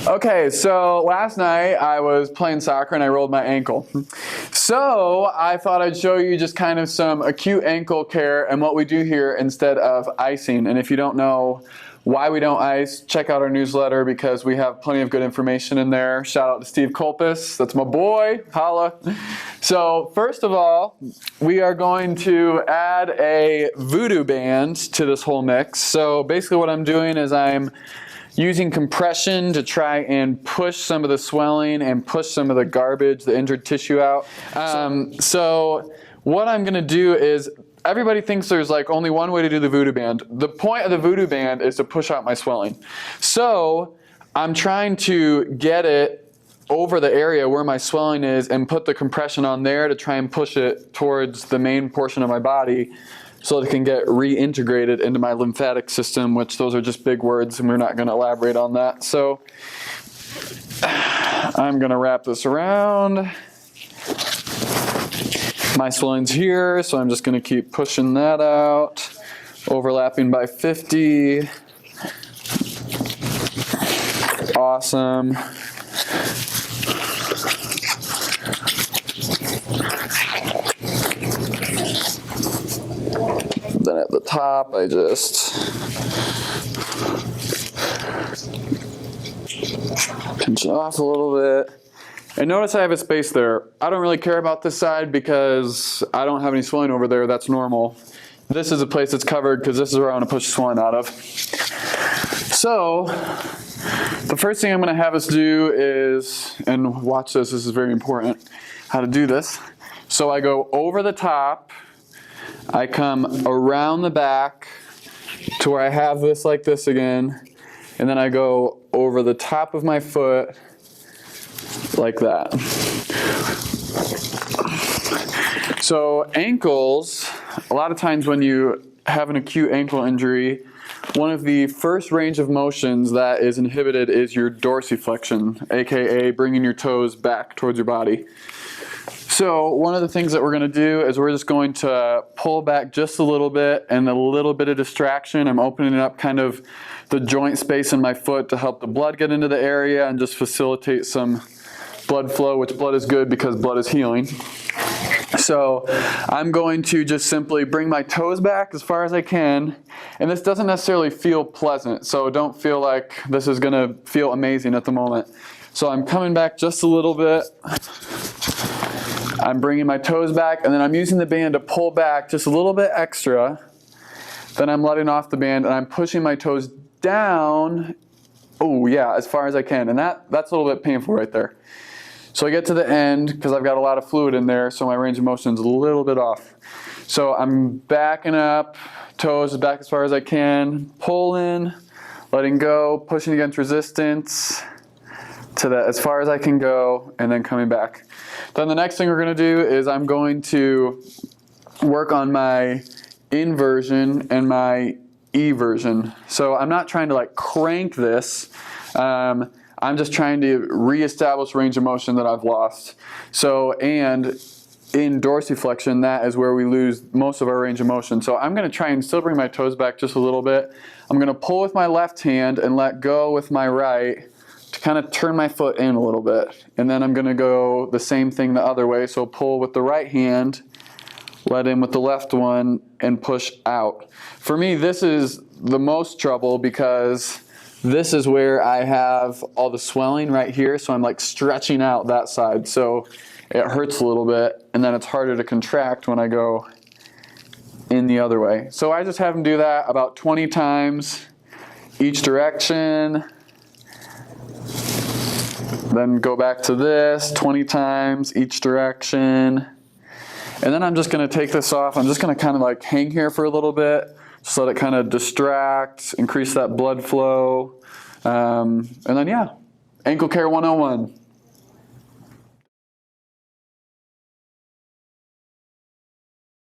Okay, so last night I was playing soccer and I rolled my ankle. So I thought I'd show you just kind of some acute ankle care and what we do here instead of icing. And if you don't know why we don't ice, check out our newsletter because we have plenty of good information in there. Shout out to Steve Kolpis, that's my boy, holla. So first of all, we are going to add a voodoo band to this whole mix. So basically what I'm doing is I'm using compression to try and push some of the swelling and push some of the garbage, the injured tissue out. So what I'm gonna do is, everybody thinks there's like only one way to do the voodoo band. The point of the voodoo band is to push out my swelling. So I'm trying to get it over the area where my swelling is and put the compression on there to try and push it towards the main portion of my body so that it can get reintegrated into my lymphatic system, which those are just big words and we're not going to elaborate on that. So I'm going to wrap this around. My swelling's here, so I'm just going to keep pushing that out, overlapping by 50. Awesome. Then at the top, I just pinch it off a little bit. And notice I have a space there. I don't really care about this side because I don't have any swelling over there. That's normal. This is a place that's covered because this is where I want to push the swelling out of. So the first thing I'm going to have us do is, and watch this is very important, how to do this. So I go over the top. I come around the back to where I have this like this again, and then I go over the top of my foot like that. So ankles, a lot of times when you have an acute ankle injury, one of the first range of motions that is inhibited is your dorsiflexion, aka bringing your toes back towards your body. So one of the things that we're going to do is we're just going to pull back just a little bit, and a little bit of distraction. I'm opening up kind of the joint space in my foot to help the blood get into the area and just facilitate some blood flow, which blood is good because blood is healing. So I'm going to just simply bring my toes back as far as I can, and this doesn't necessarily feel pleasant, so don't feel like this is going to feel amazing at the moment. So I'm coming back just a little bit. I'm bringing my toes back, and then I'm using the band to pull back just a little bit extra. Then I'm letting off the band, and I'm pushing my toes down, oh yeah, as far as I can. And that's a little bit painful right there. So I get to the end, because I've got a lot of fluid in there, so my range of motion is a little bit off. So I'm backing up, toes back as far as I can, pulling, letting go, pushing against resistance, to that as far as I can go, and then coming back. Then the next thing we're going to do is I'm going to work on my inversion and my eversion. So I'm not trying to like crank this. I'm just trying to reestablish range of motion that I've lost. So, and in dorsiflexion, that is where we lose most of our range of motion. So I'm going to try and still bring my toes back just a little bit. I'm going to pull with my left hand and let go with my right to kind of turn my foot in a little bit. And then I'm going to go the same thing the other way. So pull with the right hand, let in with the left one, and push out. For me, this is the most trouble because this is where I have all the swelling right here. So I'm like stretching out that side. So it hurts a little bit, and then it's harder to contract when I go in the other way. So I just have them do that about 20 times each direction. Then go back to this 20 times each direction. And then I'm just going to take this off. I'm just going to kind of like hang here for a little bit, just let it kind of distract, increase that blood flow. And then yeah, ankle care 101.